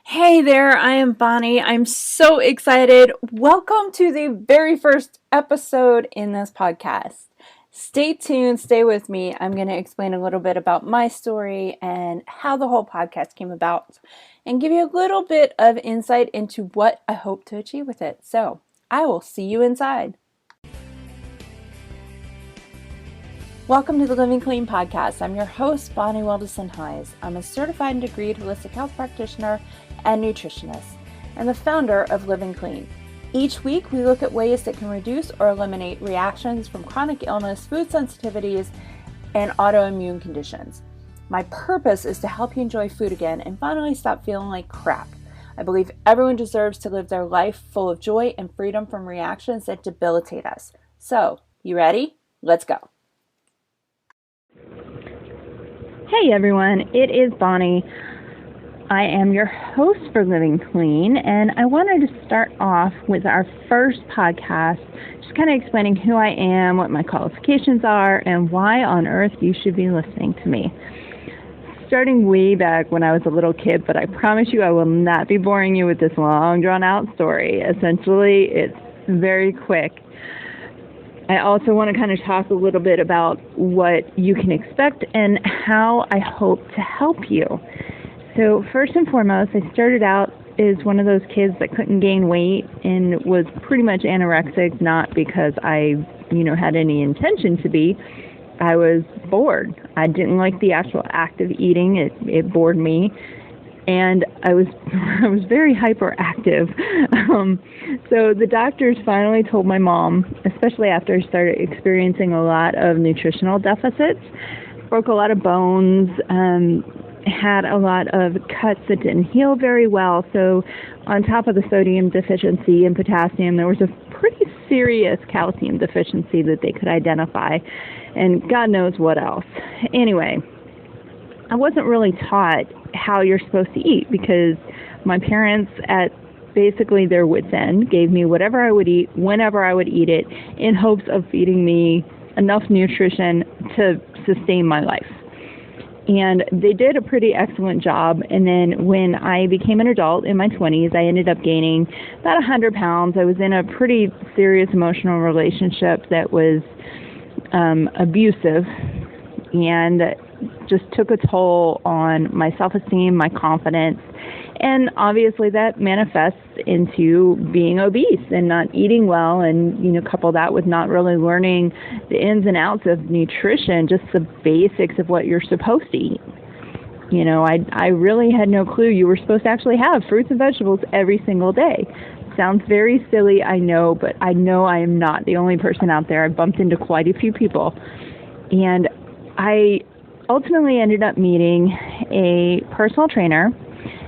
Hey there, I am Bonnie. I'm so excited. Welcome to the very first episode in this podcast. Stay tuned, stay with me. I'm going to explain a little bit about my story and how the whole podcast came about and give you a little bit of insight into what I hope to achieve with it. So, I will see you inside. Welcome to the Living Clean podcast. I'm your host, Bonnie Wildison-Heiss. I'm a certified and degreed holistic health practitioner and nutritionist, and the founder of Living Clean. Each week, we look at ways that can reduce or eliminate reactions from chronic illness, food sensitivities, and autoimmune conditions. My purpose is to help you enjoy food again and finally stop feeling like crap. I believe everyone deserves to live their life full of joy and freedom from reactions that debilitate us. So, you ready? Let's go. Hey everyone, it is Bonnie. I am your host for Living Clean, and I wanted to start off with our first podcast, just kind of explaining who I am, what my qualifications are, and why on earth you should be listening to me. Starting way back when I was a little kid, but I promise you I will not be boring you with this long, drawn-out story. Essentially, it's very quick. I also want to kind of talk a little bit about what you can expect and how I hope to help you. So first and foremost, I started out as one of those kids that couldn't gain weight and was pretty much anorexic, not because I, had any intention to be. I was bored. I didn't like the actual act of eating. It bored me. And I was very hyperactive. So the doctors finally told my mom, especially after I started experiencing a lot of nutritional deficits, broke a lot of bones, had a lot of cuts that didn't heal very well. So on top of the sodium deficiency and potassium, there was a pretty serious calcium deficiency that they could identify, and God knows what else. Anyway, I wasn't really taught how you're supposed to eat because my parents, at basically their wits' end, gave me whatever I would eat whenever I would eat it in hopes of feeding me enough nutrition to sustain my life. And they did a pretty excellent job. And then when I became an adult in my 20s, I ended up gaining about 100 pounds. I was in a pretty serious emotional relationship that was abusive and just took a toll on my self-esteem, my confidence, and obviously that manifests into being obese and not eating well, and couple that with not really learning the ins and outs of nutrition, just the basics of what you're supposed to eat. I really had no clue you were supposed to actually have fruits and vegetables every single day. Sounds very silly, I know, but I know I am not the only person out there. I've bumped into quite a few people, and I ultimately ended up meeting a personal trainer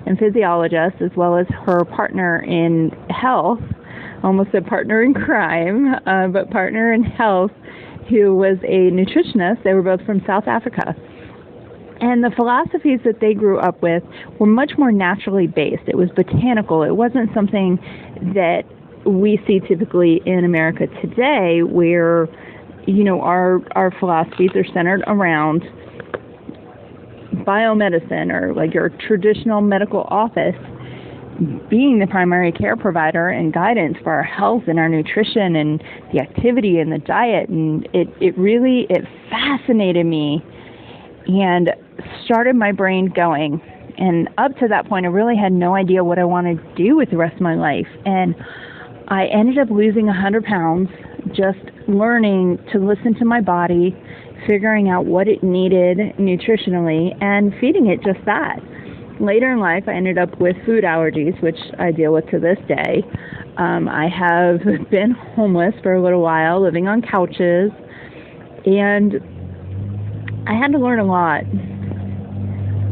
and physiologist, as well as her partner in health, almost a partner in crime, but partner in health, who was a nutritionist. They were both from South Africa. And the philosophies that they grew up with were much more naturally based. It was botanical. It wasn't something that we see typically in America today, where our philosophies are centered around biomedicine, or like your traditional medical office being the primary care provider and guidance for our health and our nutrition and the activity and the diet. And it fascinated me and started my brain going. And up to that point, I really had no idea what I wanted to do with the rest of my life. And I ended up losing 100 pounds, just learning to listen to my body, figuring out what it needed nutritionally, and feeding it just that. Later in life, I ended up with food allergies, which I deal with to this day. I have been homeless for a little while, living on couches, and I had to learn a lot.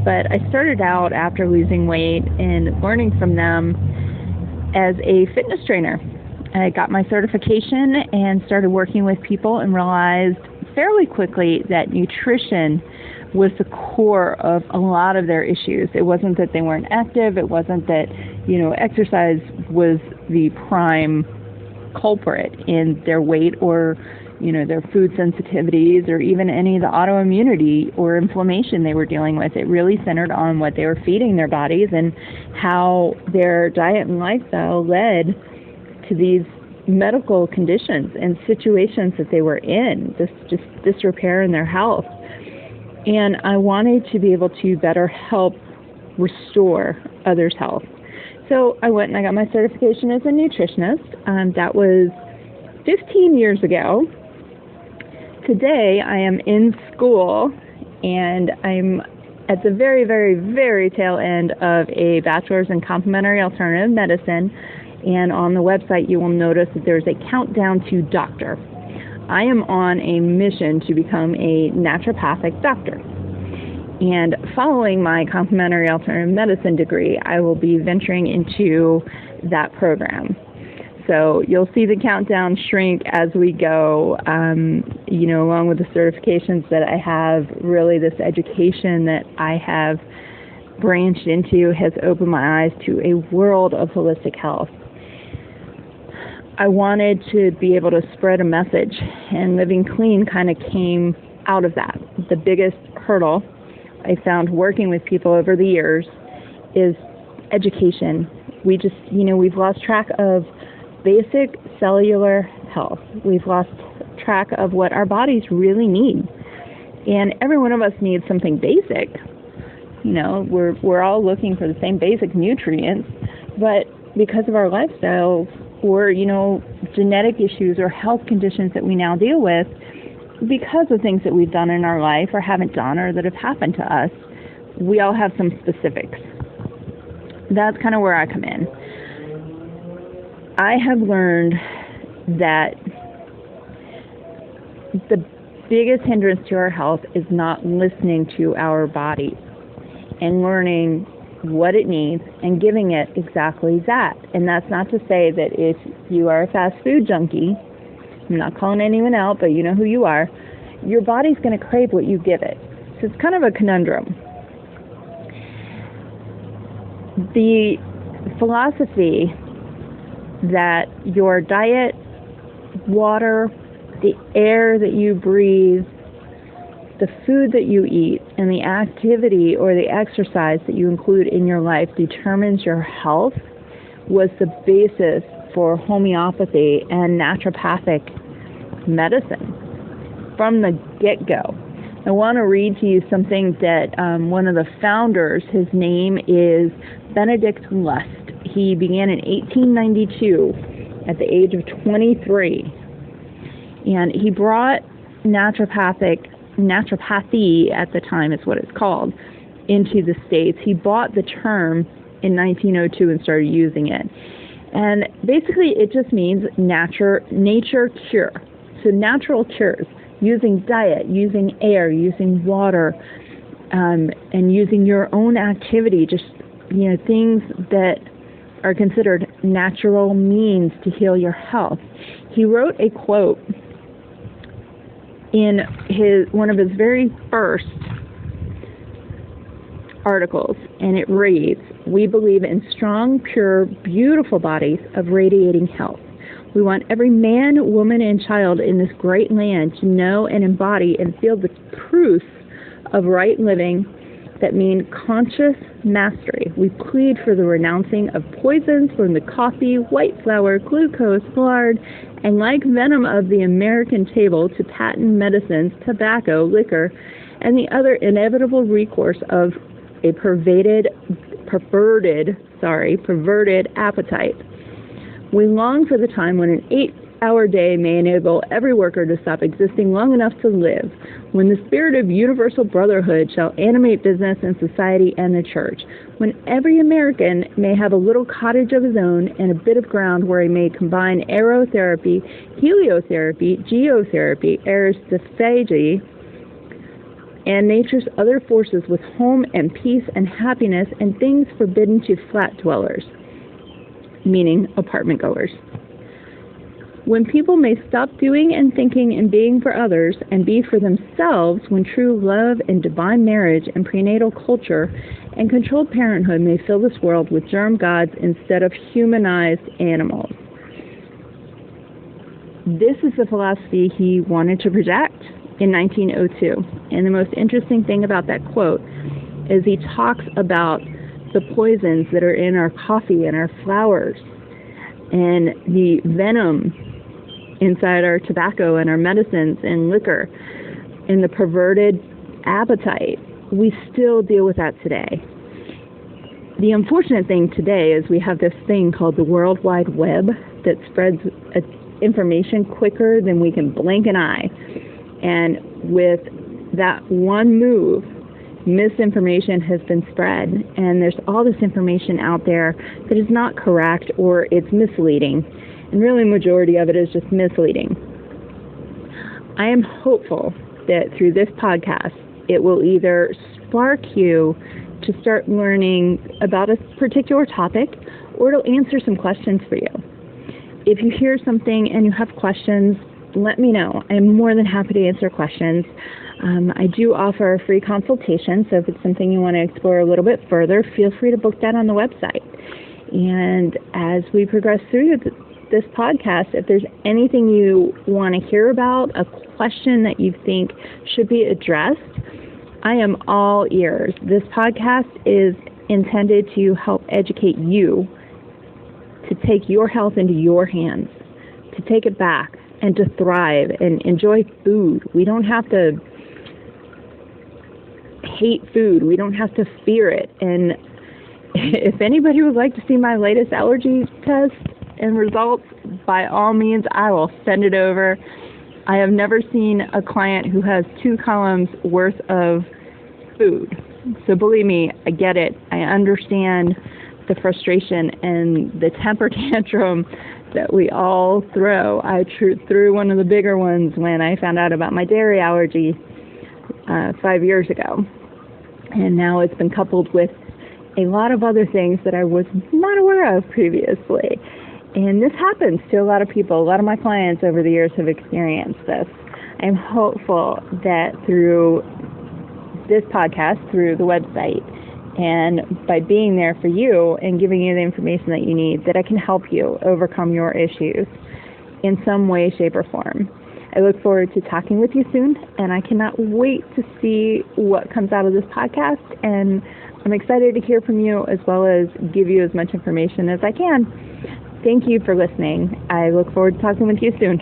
But I started out after losing weight and learning from them as a fitness trainer. I got my certification and started working with people and realized fairly quickly that nutrition was the core of a lot of their issues. It wasn't that they weren't active. It wasn't that, exercise was the prime culprit in their weight or, their food sensitivities or even any of the autoimmunity or inflammation they were dealing with. It really centered on what they were feeding their bodies and how their diet and lifestyle led to these medical conditions and situations that they were in, this disrepair in their health. And I wanted to be able to better help restore others' health. So I went and I got my certification as a nutritionist. That was 15 years ago. Today I am in school and I'm at the very, very, very tail end of a bachelor's in complementary alternative medicine. And on the website you will notice that there's a countdown to doctor. I am on a mission to become a naturopathic doctor. And following my complementary alternative medicine degree, I will be venturing into that program. So you'll see the countdown shrink as we go, along with the certifications that I have. Really, this education that I have branched into has opened my eyes to a world of holistic health. I wanted to be able to spread a message, and Living Clean kind of came out of that. The biggest hurdle I found working with people over the years is education. We've lost track of basic cellular health. We've lost track of what our bodies really need. And every one of us needs something basic. We're all looking for the same basic nutrients, but because of our lifestyles or, genetic issues or health conditions that we now deal with, because of things that we've done in our life or haven't done or that have happened to us, we all have some specifics. That's kind of where I come in. I have learned that the biggest hindrance to our health is not listening to our body and learning what it needs and giving it exactly that. And that's not to say that if you are a fast food junkie, I'm not calling anyone out, but you know who you are, your body's going to crave what you give it. So it's kind of a conundrum. The philosophy that your diet, water, the air that you breathe, the food that you eat, and the activity or the exercise that you include in your life determines your health was the basis for homeopathy and naturopathic medicine from the get-go. I want to read to you something that one of the founders, his name is Benedict Lust. He began in 1892 at the age of 23. And he brought naturopathy at the time is what it's called, into the States. He bought the term in 1902 and started using it. And basically it just means nature cure. So natural cures, using diet, using air, using water, and using your own activity, just things that are considered natural means to heal your health. He wrote a quote in one of his very first articles, and it reads, "We believe in strong, pure, beautiful bodies of radiating health. We want every man, woman, and child in this great land to know and embody and feel the proofs of right living that mean conscious mastery. We plead for the renouncing of poisons from the coffee, white flour, glucose, lard, and like venom of the American table to patent medicines, tobacco, liquor, and the other inevitable recourse of a perverted appetite. We long for the time when an 8-hour day may enable every worker to stop existing long enough to live, when the spirit of universal brotherhood shall animate business and society and the church, when every American may have a little cottage of his own and a bit of ground where he may combine aerotherapy, heliotherapy, geotherapy, aristophagy, and nature's other forces with home and peace and happiness and things forbidden to flat dwellers," meaning apartment goers. When people may stop doing and thinking and being for others and be for themselves, when true love and divine marriage and prenatal culture and controlled parenthood may fill this world with germ gods instead of humanized animals. this is the philosophy he wanted to project in 1902. And the most interesting thing about that quote is he talks about the poisons that are in our coffee and our flowers and the venom inside our tobacco and our medicines and liquor and the perverted appetite. We still deal with that today. The unfortunate thing today is we have this thing called the World Wide Web that spreads information quicker than we can blink an eye. And with that one move, misinformation has been spread, and there's all this information out there that is not correct or it's misleading. And really, the majority of it is just misleading. I am hopeful that through this podcast, it will either spark you to start learning about a particular topic, or it'll answer some questions for you. If you hear something and you have questions, let me know. I'm more than happy to answer questions. I do offer a free consultation, so if it's something you want to explore a little bit further, feel free to book that on the website. And as we progress through this podcast, if there's anything you want to hear about, a question that you think should be addressed, I am all ears. This podcast is intended to help educate you to take your health into your hands, to take it back, and to thrive and enjoy food. We don't have to hate food. We don't have to fear it. And if anybody would like to see my latest allergy test and results, by all means, I will send it over. I have never seen a client who has 2 columns worth of food. So believe me, I get it. I understand the frustration and the temper tantrum that we all throw. I threw one of the bigger ones when I found out about my dairy allergy 5 years ago. And now it's been coupled with a lot of other things that I was not aware of previously. And this happens to a lot of people. A lot of my clients over the years have experienced this. I'm hopeful that through this podcast, through the website, and by being there for you and giving you the information that you need, that I can help you overcome your issues in some way, shape, or form. I look forward to talking with you soon, and I cannot wait to see what comes out of this podcast, and I'm excited to hear from you as well as give you as much information as I can. Thank you for listening. I look forward to talking with you soon.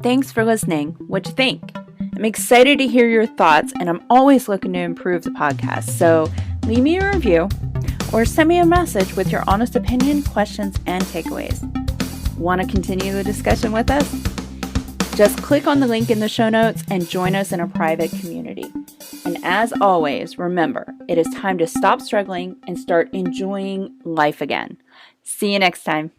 Thanks for listening. What'd you think? I'm excited to hear your thoughts, and I'm always looking to improve the podcast. So leave me a review or send me a message with your honest opinion, questions, and takeaways. Want to continue the discussion with us? Just click on the link in the show notes and join us in a private community. And as always, remember, it is time to stop struggling and start enjoying life again. See you next time.